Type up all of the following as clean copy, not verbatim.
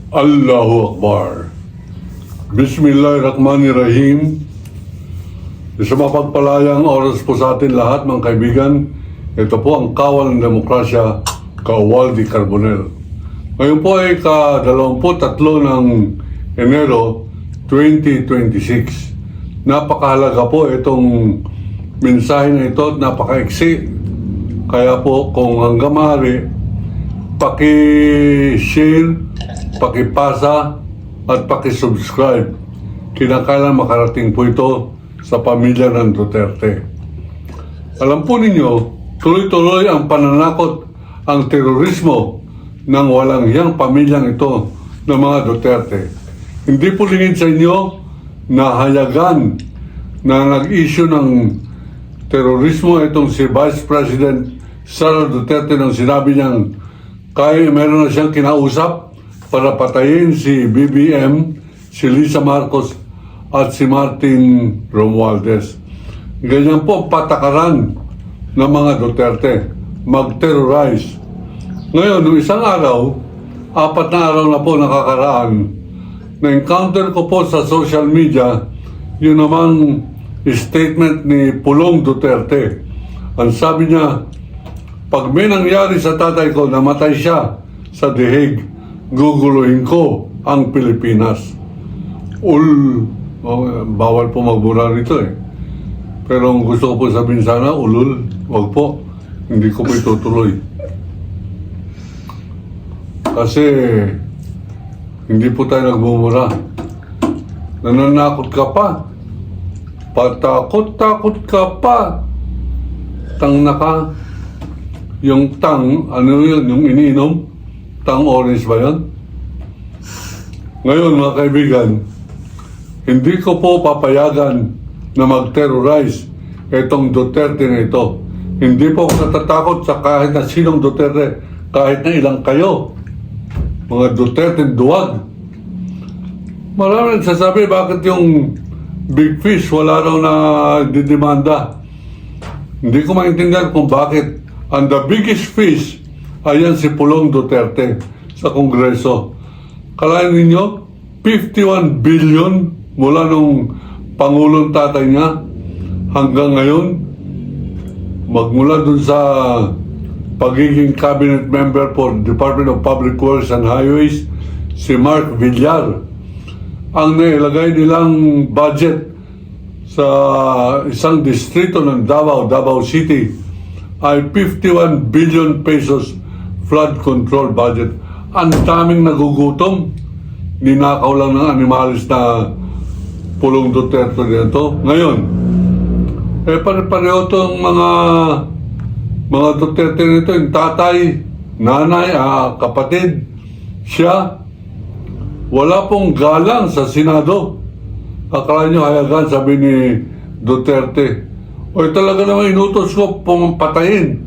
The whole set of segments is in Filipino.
Allahu Akbar. Bismillahirrahmanirrahim. Sa mapagpalayang oras po sa atin lahat, mga kaibigan. Ito po ang Kawal ng Demokrasya, Kawaldi Carbonell. Ngayon po ay ka-23 ng Enero 2026. Napakahalaga po itong mensahe na ito at napaka-iksi. Kaya po kung hanggang maaari, paki-share, paki-pasa at paki-subscribe. Kinakailangan makarating po ito sa pamilya ng Duterte. Alam po ninyo, tuloy-tuloy ang pananakot, ang terorismo ng walang hiyang pamilyang ito ng mga Duterte. Hindi po lingid sa inyo na hayagan na nag-issue ng terorismo itong si Vice President Sara Duterte nang sinabi niyang kaya meron na siyang kinausap para patayin si BBM, si Lisa Marcos at si Martin Romualdez. Ganyan po ang patakaran ng mga Duterte, mag-terrorize. Ngayon, nung isang araw, 4 na araw na po nakakaraan, na-encounter ko po sa social media yun namang statement ni Pulong Duterte. Ang sabi niya, pag may nangyari sa tatay ko, namatay siya sa The Hague, guguluhin ko ang Pilipinas. Bawal po magbura rito eh. Pero ang gusto ko po sabihin sana, ulul, wag po. Hindi ko po itutuloy. Kasi hindi po tayo nagmumura. Nananakot ka pa. Patakot-takot ka pa. Tang naka. Yung tang, ano yun, yung iniinom? Tang orange ba yun? Ngayon mga kaibigan, hindi ko po papayagan na mag-terrorize itong Duterte na ito. Hindi po ako natatakot sa kahit na sinong Duterte, kahit na ilang kayo. Mga Duterte duwag. Marami nagsasabi bakit yung Big Fish wala raw na didemanda. Hindi ko maintindihan kung bakit. And the biggest fish, ayan si Pulong Duterte sa Kongreso. Kalahin ninyo, 51 billion mula nung Pangulong tatay niya hanggang ngayon, magmula dun sa pagiging cabinet member for Department of Public Works and Highways, si Mark Villar. Ang nailagay nilang budget sa isang distrito ng Davao City, ay 51 billion pesos flood control budget. Ang daming nagugutom. Ninakaw lang ng animalis na Pulong Duterte nito. Ngayon, pare-pareho itong mga Duterte nito, yung tatay, nanay, kapatid, siya, wala pong galang sa Senado. Akala nyo hayagan, sabi ni Duterte. O talaga naman inutos ko patayin.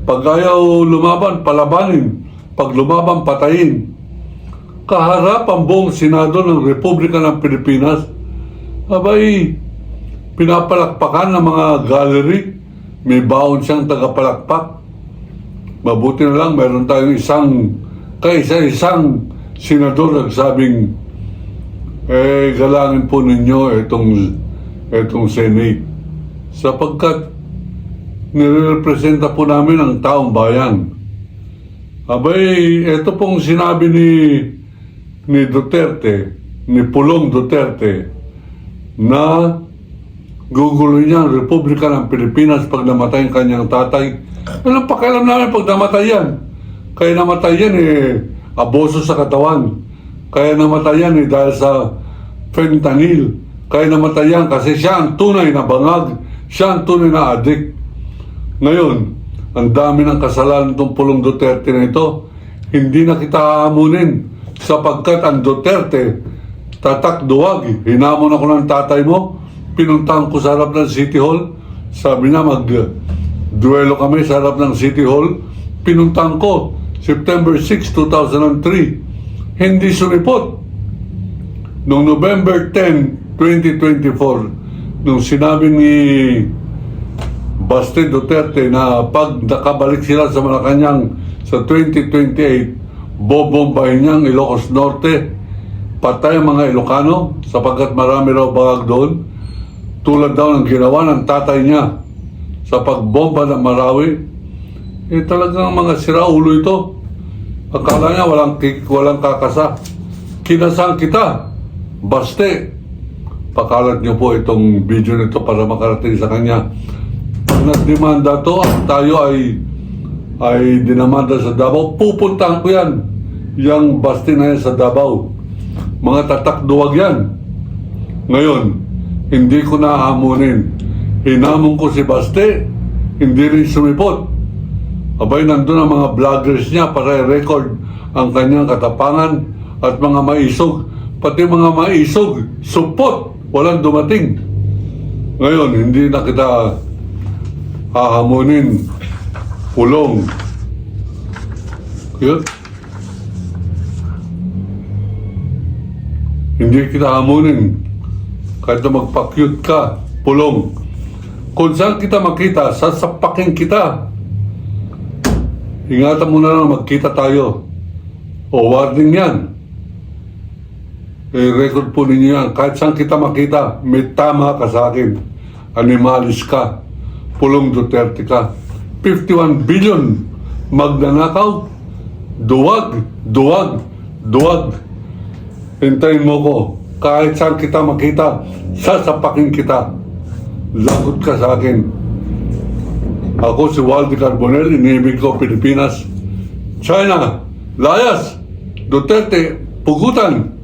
Pag ayaw lumaban, palabanin. Pag lumaban, patayin. Kaharap ang buong Senado ng Republika ng Pilipinas. Abay, pinapalakpakan ng mga gallery. May baon siyang tagapalakpak. Mabuti na lang, meron tayong isang senador nagsabing, galangin po ninyo itong Senate. Sapagkat nirepresenta po namin ang taong bayan. Abay, ito pong sinabi ni Duterte, ni Pulong Duterte, na gugulo niya ang Republika ng Pilipinas pag namatay ang kanyang tatay. Walang pakialam namin pag namatay yan. Kaya namatay yan abuso sa katawan. Kaya namatay yan dahil sa fentanyl. Kaya namatay yan kasi siya ang tunay na bangag. Siya ang tunay na adik. Ngayon, ang dami ng kasalanan itong Pulong Duterte na ito. Hindi na kita hamunin sapagkat ang Duterte tatakduwag. Hinamon ako ng tatay mo. Pinuntahan ko sa harap ng City Hall. Sabi niya mag-duelo kami sa harap ng City Hall. Pinuntahan ko September 6, 2003. Hindi sumipot. Noong November 10, 2024, nung sinabi ni Baste Duterte na pag nakabalik sila sa Malacanang sa 2028, bobombahin niya ang Ilocos Norte, patay ang mga Ilocano sapagkat marami raw bangag doon, tulad daw ng ginawa ng tatay niya sa pagbomba ng Marawi. Talagang mga siraulo ito. Akala niya walang kakasa. Kinasang kita. Baste. Pakalat niyo po itong video nito para makarating sa kanya. Pag nagdemanda to at tayo ay dinamanda sa Davao, pupuntahan ko yan. Yang baste na yan sa Davao. Mga tatakduwag yan. Ngayon, hindi ko nahamunin. Hinamon ko si Baste, hindi rin sumipot. Abay, nandun ang mga vloggers niya para i-record ang kanyang katapangan at mga maisog. Pati mga maisog, supot, walang dumating. Ngayon, hindi na kita hahamunin. Pulong. Yun. Hindi kita hamunin. Kahit na magpa-cute ka, pulong. Kung saan kita makita, sasapakin kita. Ingatan mo na lang magkita tayo. O warning yan. I-record po ninyo yan. Kahit saan kita makita, may tama ka sa akin. Animalis ka. Pulong Duterte ka. 51 billion. Magnanakaw. Duwag. Duwag. Duwag. Hintayin mo ko. Kahit saan kita makita, sasapakin kita. Lagot ka sa akin. Ako si Waldy Carbonell, inibig ko Pilipinas. China, layas! Duterte, pugutan!